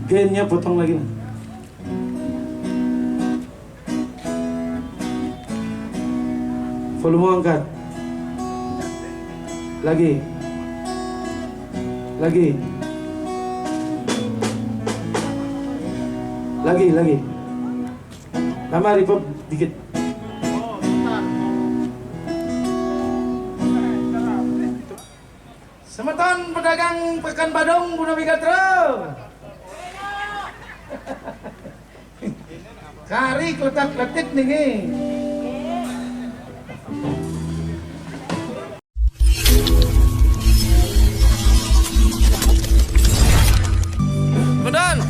Gainnya potong lagi. Volume angkat. Lagi. Lagi. Tambah reverb dikit. Semeton pedagang Pekan Badung Buno Bigatro. Kari kletak-kletik nih. Kemudian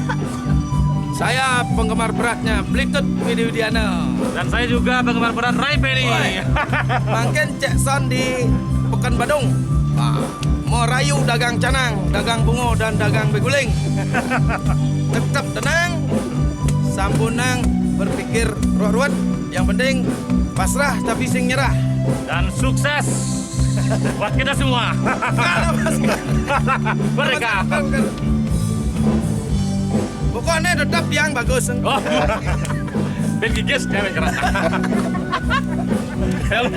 saya penggemar beratnya Bliktut Widiana. Dan saya juga penggemar berat Ray Penny. Mungkin cek son di Pekan Badung. Mau rayu dagang canang, dagang bungo dan dagang beguling. Tetap tenang, sampunang berpikir ruwet. Yang penting pasrah tapi sing nyerah. Dan sukses buat kita semua. Mereka. Pokoknya tetap yang bagus. Oh. Ben gigis jangan keras. Halo.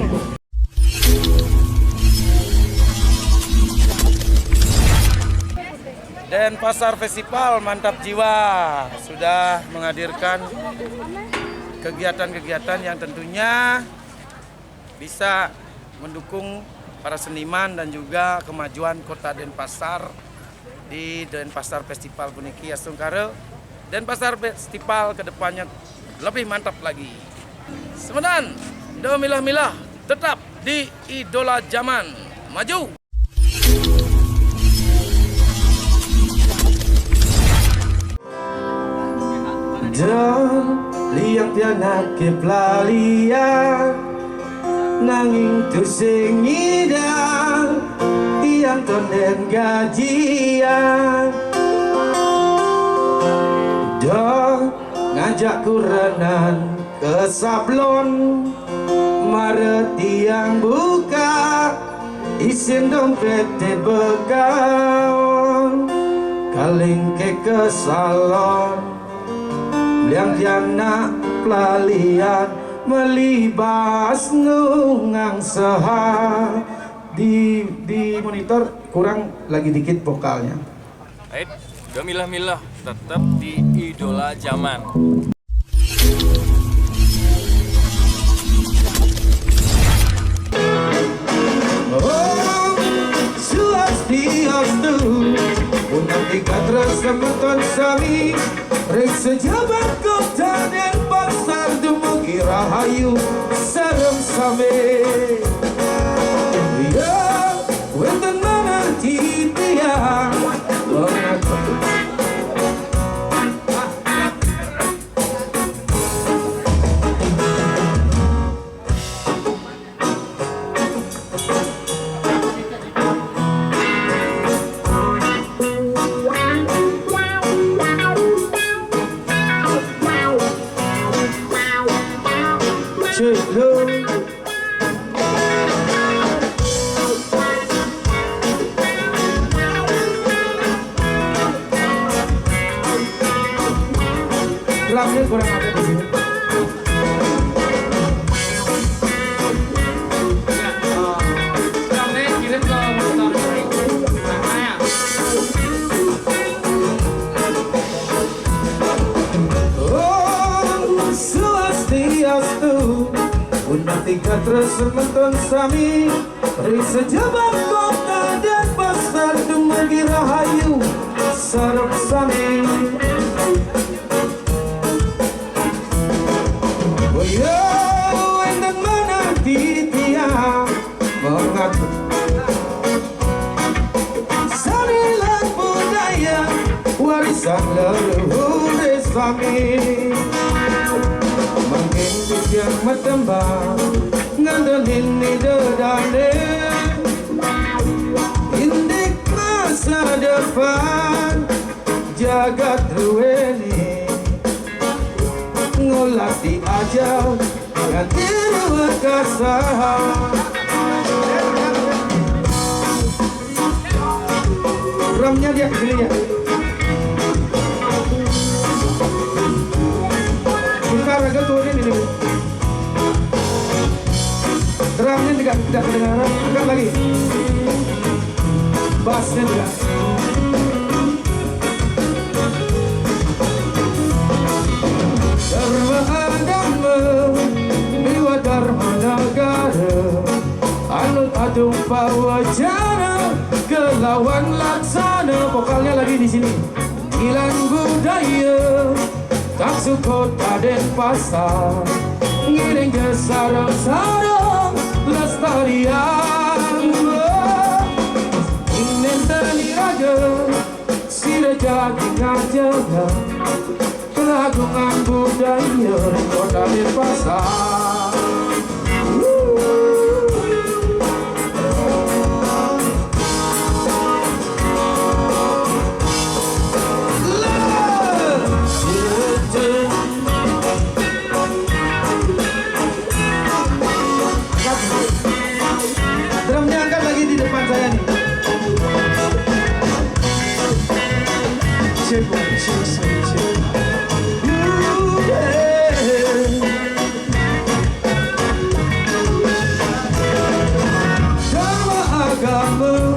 Denpasar Festival Mantap Jiwa sudah menghadirkan kegiatan-kegiatan yang tentunya bisa mendukung para seniman dan juga kemajuan kota Denpasar di Denpasar Festival Puniki Asungkare. Denpasar Festival kedepannya lebih mantap lagi. Semedan, do milah-milah tetap di idola zaman. Maju! Liang tiana ke pelalian nanging tu sing ngidang tiang tonden gajian dong ngajak kurenan ke sablon mare tiang buka isin dompet te begaon kaling ke salon yang tiana pelalian melibas nungang seha di monitor kurang lagi dikit vokalnya. Baik, udah milah-milah tetap di idola zaman. Oh, Swastiastu, undang tiga terus kebetulan sami. Rek sejabat kota Denpasar dumugi rahayu sareng same. Ya, wenten mana titiang drumnya kurang ada di sini. Drumnya kirim ke motor. Oh, Swastiastu, undang tiga terus menton sami. Ring sejabat kota Denpasar dumugi rahayu sareng sami. Sanilah budaya warisan leluhur Islami. Mungkin yang matembang ngandelin ni dedane indik masa depan jagat ruweni ngolah diajar ganti kasahan. Drumnya dia sini ya. ketuanya ini. Drumnya tidak kedengaran, angkat lagi. Bassnya juga. Dharma agama, dewa dharma negara, anut adung pawacana, kelawan laksana. Vokalnya lagi di sini. Ngilang budaya, tak kota dan pasar, ngiring ke sarang-sarang lestarian. Ingin teniraga, sida jadi ngajaga, keagungan budaya kota dan pasar. Drumnya angkat lagi di depan saya nih. Dharma agama,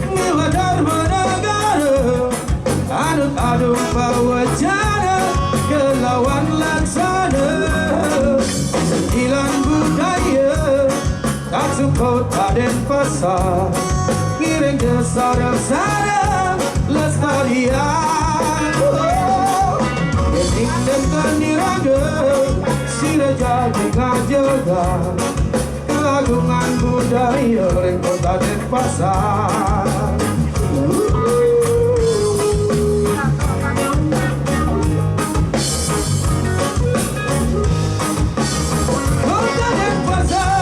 nilai dharma negara, anut adung pawacana, kelawan laksana, sembilan budaya, tak kota dan pasar, ngiring ke sarang-sarang lestarian. Kening dan teniraga, sida jadi ngajaga, keagungan budaya ring kota dan pasar. Kota dan pasar.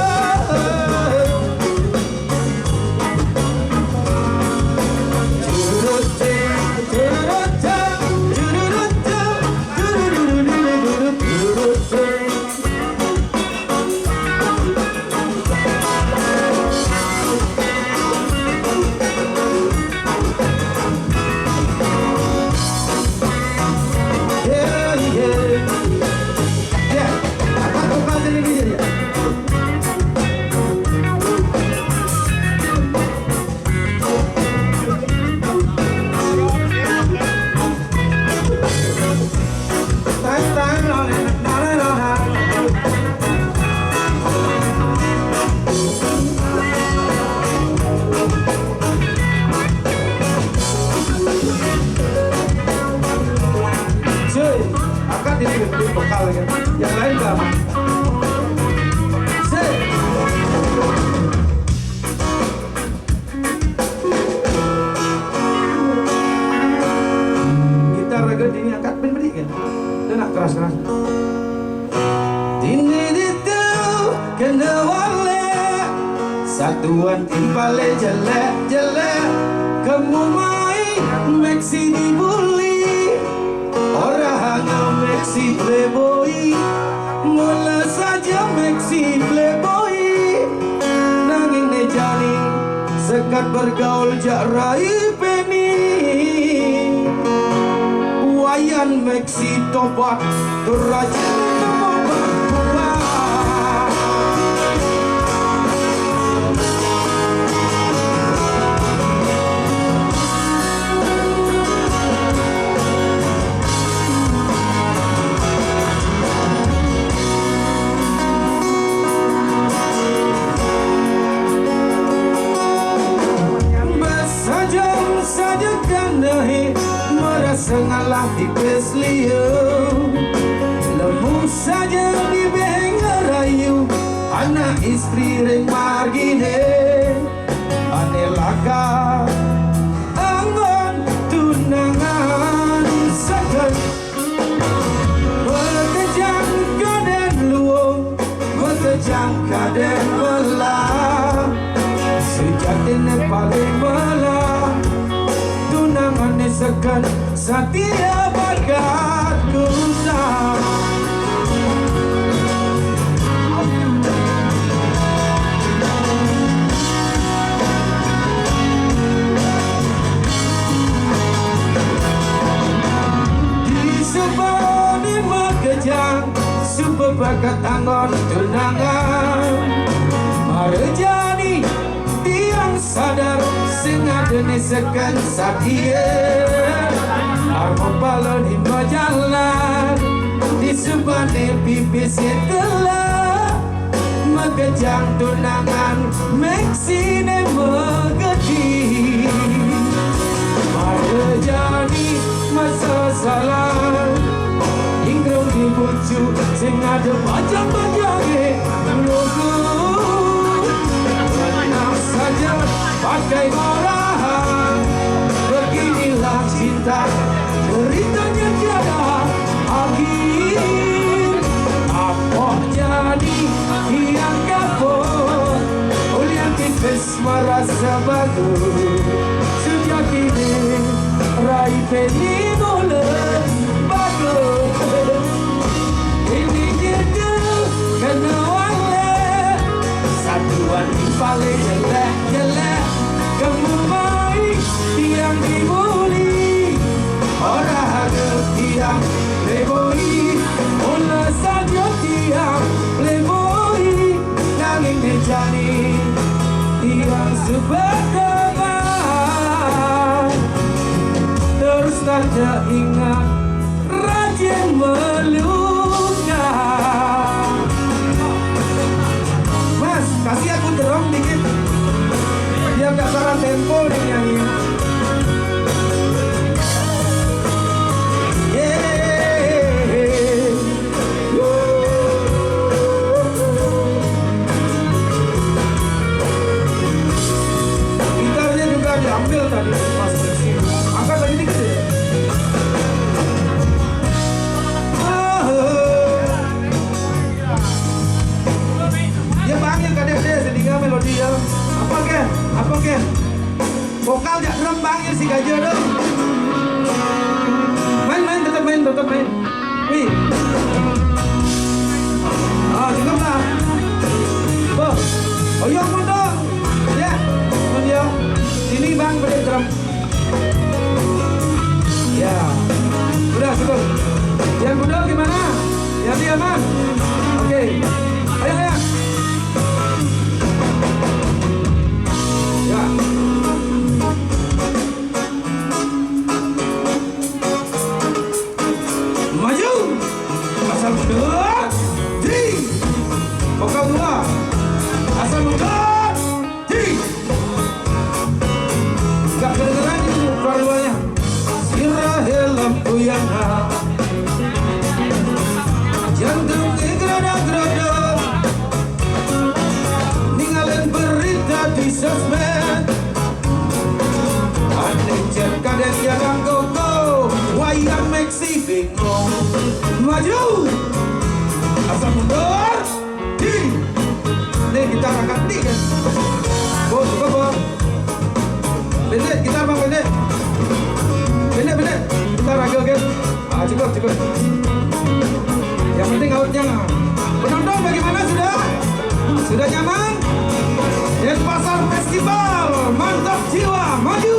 Vokal kan, yang lain gak aman. Gitar agak ini angkat bener kan, dan nak keras-keras. Ini itu kena wale, satuan timpale jelek-jelek, kamu main meksi dibully, orang meksi playboy, mula saja meksi playboy, nanging nejani sekat bergaul jak rai peni, wayan meksi tobat terajan berbuah. Merasa ngalah di pesliu, lemu saja di bengarayu, anak istri ring margine, ane laka angon tunangan segan, berkejang kaden luung, berkejang kaden belah, sejak ini paling belah. Sekan setia bakat kusam. Di sebalik makejang coba bakat angon tunangan Marejani tiang sadar sengadene sekan sakia Armo balon di majalah di sebane pipis telah Megejang tunangan Meksine megedi Marejani masa salah Ingrong di bucu sing ada bajang-bajangnya Logo tenang saja pakai orang Beginilah cinta Deritanya tiada akhir Apa jadi yang kapot Ulian tipis merasa bagus Sejak ini Rai peni boleh bagus Ini kita kena wale Satuan paling jelek-jelek Kamu baik tiang dibuli Orang ada tiang playboy Olah saja tiang playboy Nanging dijani tiang seberdebat Terus saja ingat rajin meluka Mas, kasih aku drum dikit Biar gak salah tempo nih nyanyi Gitarnya juga diambil tadi Mas Bersih Angkat lagi dikit ya Dia panggil kadang dia sehingga melodi ya Apa ke? Vokal jak drum panggil si gajah dong Main, tetap main Wih cukup lah Oh iya mundur Ya, mundur Sini bang, beri drum Ya Udah cukup Yang mundur gimana? Yang dia aman? Oke Ayo ya Ya Maju Asal mundur Di Vokal 2 Asal mundur Di Gak kedengeran itu vokal 2-nya Sirahil lampu yang Jantung digerada-gerada Ninggalin berita di sosmed Aneh kadang yang koko Wayang Meksi bingung Maju Asal mundur Di Nih kita angkat di kan Cukup Pendek kita bang pendek Kita raga kan Cukup Yang penting outnya Penonton bagaimana sudah? Sudah nyaman? Denpasar Festival Mantap jiwa Maju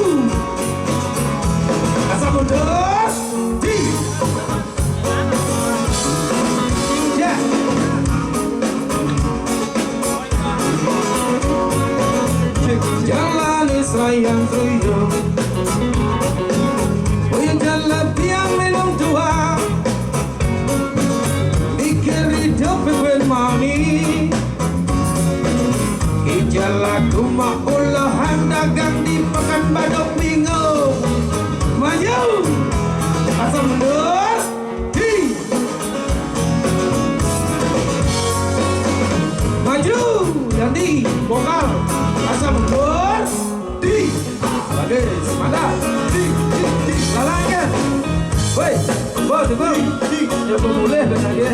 Asal mundur Di Ya Jalan Israel Tuyuk Uyang jalan tiang minum tua Pikir hidup ben mani Ijalaku ma'ulahan dagang di pekan badok bingung Maju Asal mundur Di Maju Jadi vokal Asal mundur Di Bagus Mantap Di Lalangkan Woi Tunggu Ya boleh benar dia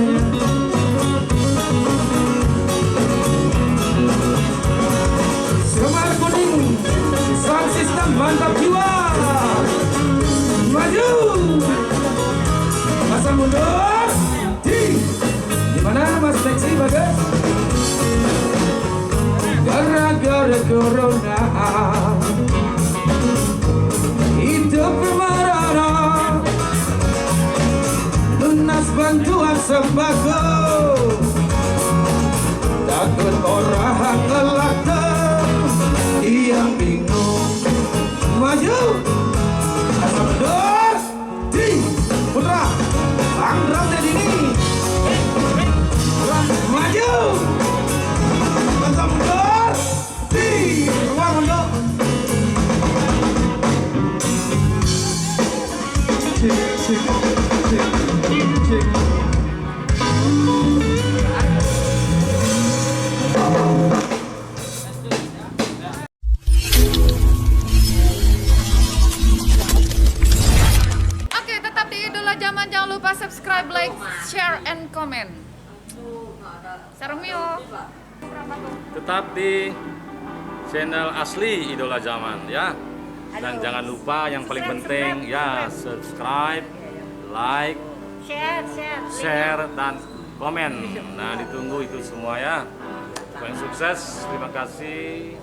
Semar kuning Sound system mantap jiwa Maju Asal mundur Dimana Mas Meksi bagus Gara-gara corona Hidup bermarah Lunas bantuan sembako komen. Sarung mio. Tetap di channel asli Idola Zaman ya. Dan jangan lupa yang paling penting ya subscribe, like, share dan komen. Nah, ditunggu itu semua ya. Paling sukses. Terima kasih.